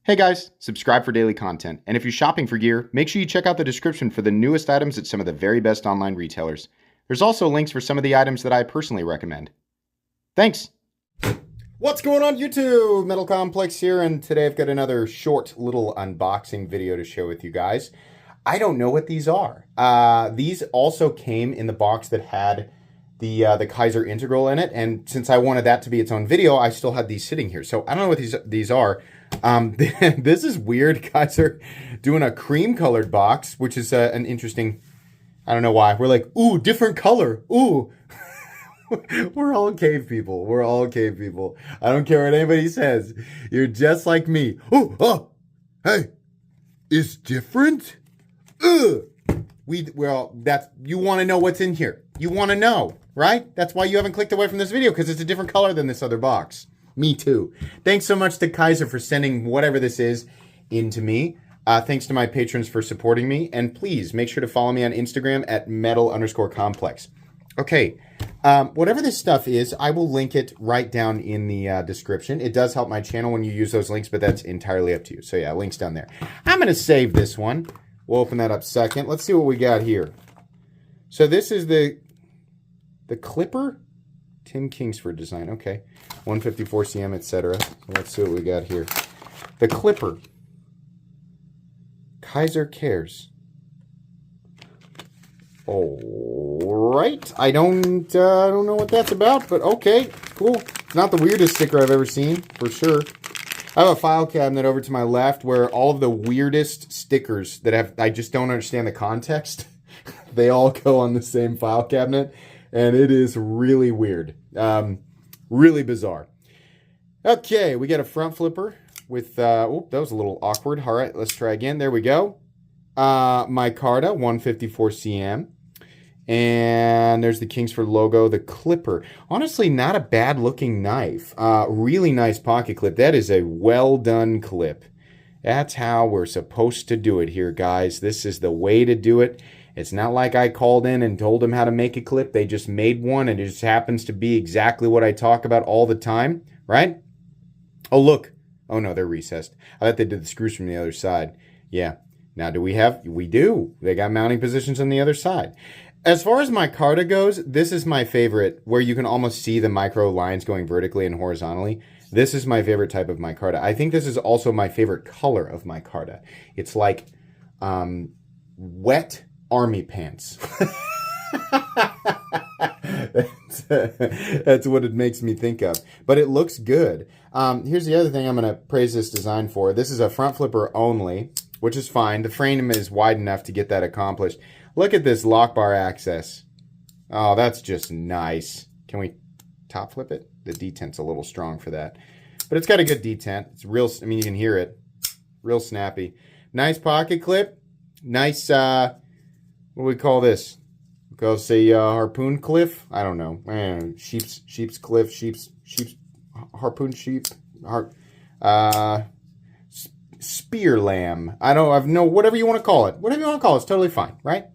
Hey guys, subscribe for daily content. And if you're shopping for gear, make sure you check out the description for the newest items at some of the very best online retailers. There's also links for some of the items that I personally recommend. Thanks! What's going on YouTube? Metal Complex here, and today I've got another short little unboxing video to share with you guys. I don't know what these are. These also came in the box that had the Kizer integral in it, and since I wanted that to be its own video, I still had these sitting here. So I don't know what these are. This is weird. Kizer doing a cream colored box, which is an interesting, I don't know why. We're like, ooh, different color. Ooh. We're all cave people. We're all cave people. I don't care what anybody says. You're just like me. Ooh, oh, hey, it's different? Ugh. You want to know what's in here. You want to know, right? That's why you haven't clicked away from this video, because it's a different color than this other box. Me too. Thanks so much to Kizer for sending whatever this is into me. Thanks to my patrons for supporting me. And please make sure to follow me on Instagram at metal_complex. Okay, whatever this stuff is, I will link it right down in the description. It does help my channel when you use those links, but that's entirely up to you. So yeah, links down there. I'm going to save this one. We'll open that up second. Let's see what we got here. So this is the Clipper. Tim Kingsford design. Okay. 154 cm, etc. So let's see what we got here. The Clipper. Kizer cares. Alright. I don't know what that's about, but okay. Cool. It's not the weirdest sticker I've ever seen, for sure. I have a file cabinet over to my left where all of the weirdest stickers that I just don't understand the context. They all go on the same file cabinet, and it is really weird. Really bizarre. Okay, we got a front flipper with, oh, that was a little awkward. All right, let's try again. There we go. Micarta, 154 cm. And there's the Kingsford logo, the Clipper. Honestly, not a bad looking knife. Really nice pocket clip. That is a well done clip. That's how we're supposed to do it here, guys. This is the way to do it. It's not like I called in and told them how to make a clip. They just made one, and it just happens to be exactly what I talk about all the time, right? Oh, look. Oh, no, they're recessed. I thought they did the screws from the other side. Yeah. Now, do we have? We do. They got mounting positions on the other side. As far as micarta goes, this is my favorite, where you can almost see the micro lines going vertically and horizontally. This is my favorite type of micarta. I think this is also my favorite color of micarta. It's like wet army pants. That's what it makes me think of. But it looks good. Here's the other thing I'm going to praise this design for. This is a front flipper only, which is fine. The frame is wide enough to get that accomplished. Look at this lock bar access. Oh, that's just nice. Can we top flip it? The detent's a little strong for that. But it's got a good detent. It's real, I mean, you can hear it. Real snappy. Nice pocket clip. Nice, what do we call this? Go say harpoon cliff? I don't know. Sheep's cliff, sheep's harpoon sheep, spear lamb. I've no, whatever you want to call it. Whatever you want to call it, it's totally fine, right?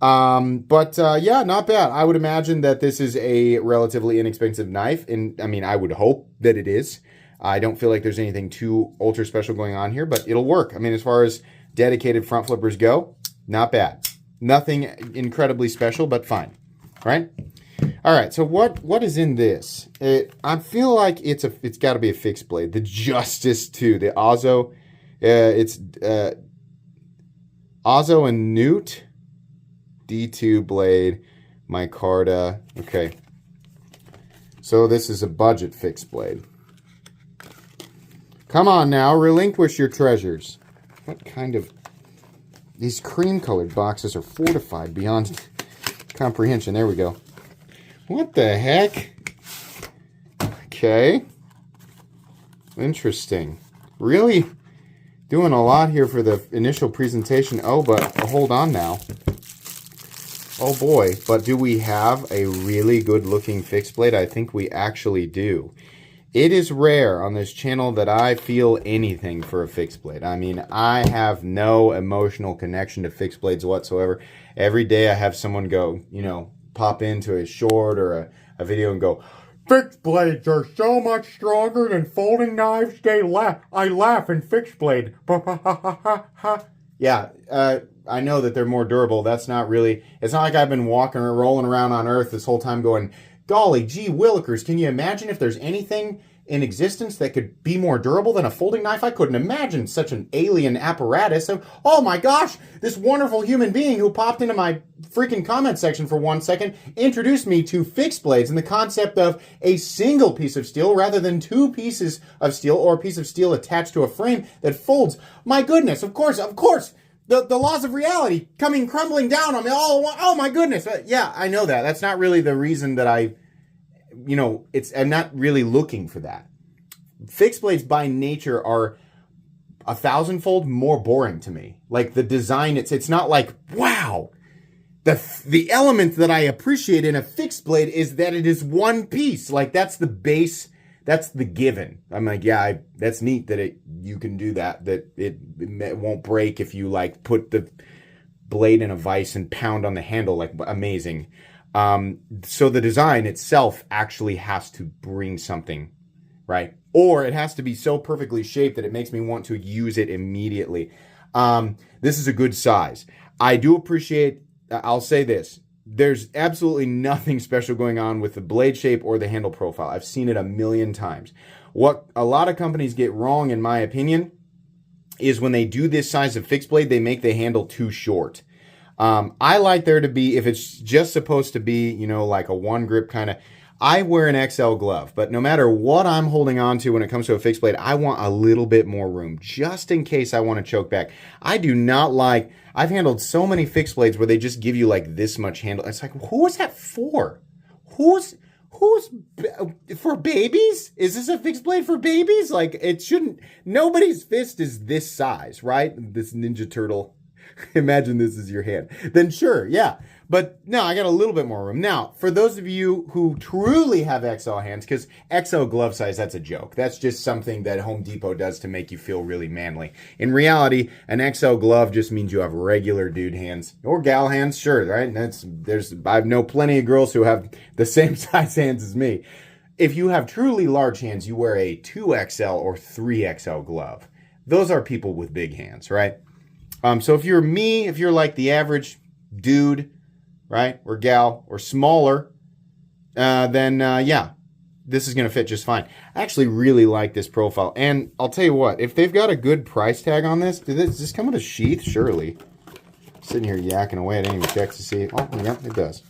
Yeah, not bad. I would imagine that this is a relatively inexpensive knife, and I mean, I would hope that it is. I don't feel like there's anything too ultra special going on here, but it'll work. I mean, as far as dedicated front flippers go, not bad. Nothing incredibly special, but fine, right? All right, so what is in this? I feel like it's got to be a fixed blade. The Justice 2, the Ozo, it's Ozo and Newt D2 blade, micarta. Okay, so this is a budget fixed blade. Come on now, relinquish your treasures. What kind of... These cream-colored boxes are fortified beyond comprehension. There we go. What the heck? Okay. Interesting. Really doing a lot here for the initial presentation. Oh, but hold on now. Oh boy. But do we have a really good-looking fixed blade? I think we actually do. It is rare on this channel that I feel anything for a fixed blade. I mean, I have no emotional connection to fixed blades whatsoever. Every day I have someone go, you know, pop into a short or a video and go, Fixed blades are so much stronger than folding knives. I laugh in fixed blade. Yeah, I know that they're more durable. That's not really... It's not like I've been walking or rolling around on Earth this whole time going, golly gee willikers, can you imagine if there's anything in existence that could be more durable than a folding knife? I couldn't imagine such an alien apparatus. So, oh my gosh, this wonderful human being who popped into my freaking comment section for 1 second introduced me to fixed blades and the concept of a single piece of steel rather than two pieces of steel or a piece of steel attached to a frame that folds. My goodness, of course, the laws of reality coming crumbling down on me. Oh my goodness. Yeah, I know that. That's not really the reason that I'm not really looking for that. Fixed blades by nature are 1,000-fold more boring to me. Like the design, it's not like, wow. The element that I appreciate in a fixed blade is that it is one piece. Like that's the base, that's the given. I'm like, yeah, that's neat that you can do that it won't break if you like put the blade in a vise and pound on the handle. Like amazing. So the design itself actually has to bring something, right? Or it has to be so perfectly shaped that it makes me want to use it immediately. This is a good size. I do appreciate, I'll say this, there's absolutely nothing special going on with the blade shape or the handle profile. I've seen it a million times. What a lot of companies get wrong, in my opinion, is when they do this size of fixed blade, they make the handle too short. I like there to be, if it's just supposed to be, like a one grip kind of, I wear an XL glove, but no matter what I'm holding on to when it comes to a fixed blade, I want a little bit more room just in case I want to choke back. I do not like, I've handled so many fixed blades where they just give you like this much handle. It's like, who is that for? Who's for babies? Is this a fixed blade for babies? Like it shouldn't, nobody's fist is this size, right? This Ninja Turtle. Imagine this is your hand. Then sure, yeah. But no, I got a little bit more room. Now, for those of you who truly have XL hands, because XL glove size, that's a joke. That's just something that Home Depot does to make you feel really manly. In reality, an XL glove just means you have regular dude hands. Or gal hands, sure, right? I know plenty of girls who have the same size hands as me. If you have truly large hands, you wear a 2XL or 3XL glove. Those are people with big hands, right? So if you're me, if you're like the average dude, right, or gal, or smaller, then yeah, this is going to fit just fine. I actually really like this profile. And I'll tell you what, if they've got a good price tag on this, does this come with a sheath? Surely. I'm sitting here yakking away. I didn't even check to see. Oh, yeah, it does.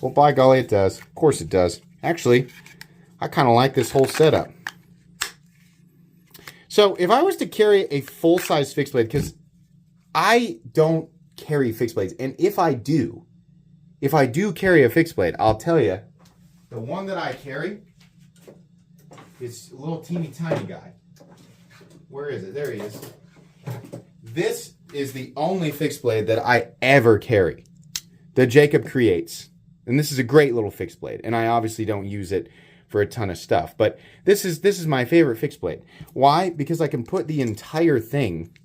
Well, by golly, it does. Of course it does. Actually, I kind of like this whole setup. So if I was to carry a full-size fixed blade, because I don't carry fixed blades, and if I do carry a fixed blade, I'll tell you, the one that I carry is a little teeny tiny guy. Where is it? There he is. This is the only fixed blade that I ever carry that Jacob creates. And this is a great little fixed blade, and I obviously don't use it for a ton of stuff, but this is my favorite fixed blade. Why? Because I can put the entire thing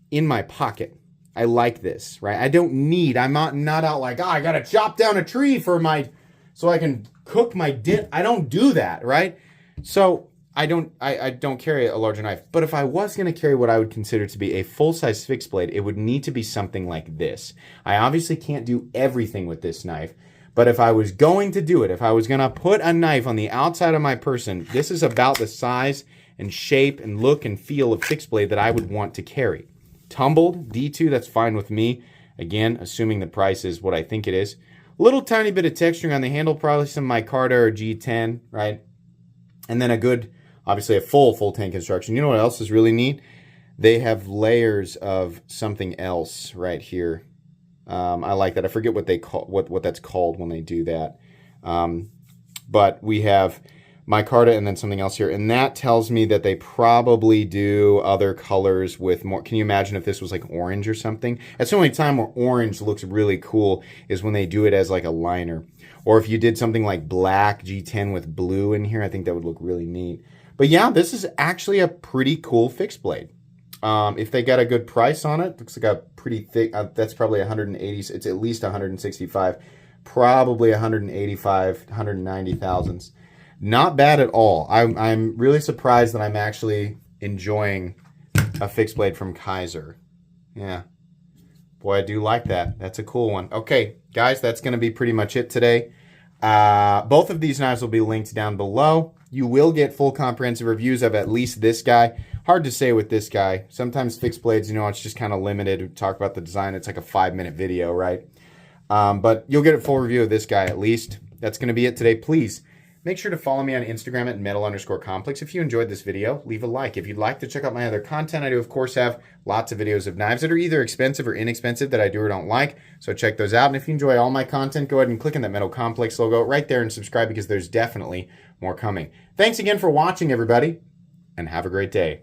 in my pocket. I like this, right? I'm not out like, I gotta chop down a tree so I can cook my dinner. I don't do that, right? So I don't carry a larger knife. But if I was gonna carry what I would consider to be a full-size fixed blade, it would need to be something like this. I obviously can't do everything with this knife, but if I was going to do it, if I was gonna put a knife on the outside of my person, this is about the size and shape and look and feel of fixed blade that I would want to carry. Tumbled, D2, that's fine with me. Again, assuming the price is what I think it is. Little tiny bit of texturing on the handle, probably some micarta or G10, right? And then obviously a full tank construction. You know what else is really neat? They have layers of something else right here. I like that. I forget what they call what that's called when they do that. But we have micarta and then something else here, and that tells me that they probably do other colors with more. Can you imagine if this was like orange or something? That's the only time where orange looks really cool is when they do it as like a liner, or if you did something like black G10 with blue in here. I think that would look really neat. But yeah, this is actually a pretty cool fixed blade. If they got a good price on it, looks like a pretty thick, that's probably 180, it's at least 165, probably 185, 190 thousandths. Not bad at all. I'm really surprised that I'm actually enjoying a fixed blade from Kizer. Yeah. Boy, I do like that. That's a cool one. Okay, guys, that's going to be pretty much it today. Both of these knives will be linked down below. You will get full comprehensive reviews of at least this guy. Hard to say with this guy. Sometimes fixed blades, it's just kind of limited. We talk about the design. It's like a 5-minute video, right? But you'll get a full review of this guy at least. That's going to be it today. Please make sure to follow me on Instagram at metal_complex. If you enjoyed this video, leave a like. If you'd like to check out my other content, I do, of course, have lots of videos of knives that are either expensive or inexpensive that I do or don't like. So check those out. And if you enjoy all my content, go ahead and click on that Metal Complex logo right there and subscribe because there's definitely more coming. Thanks again for watching, everybody, and have a great day.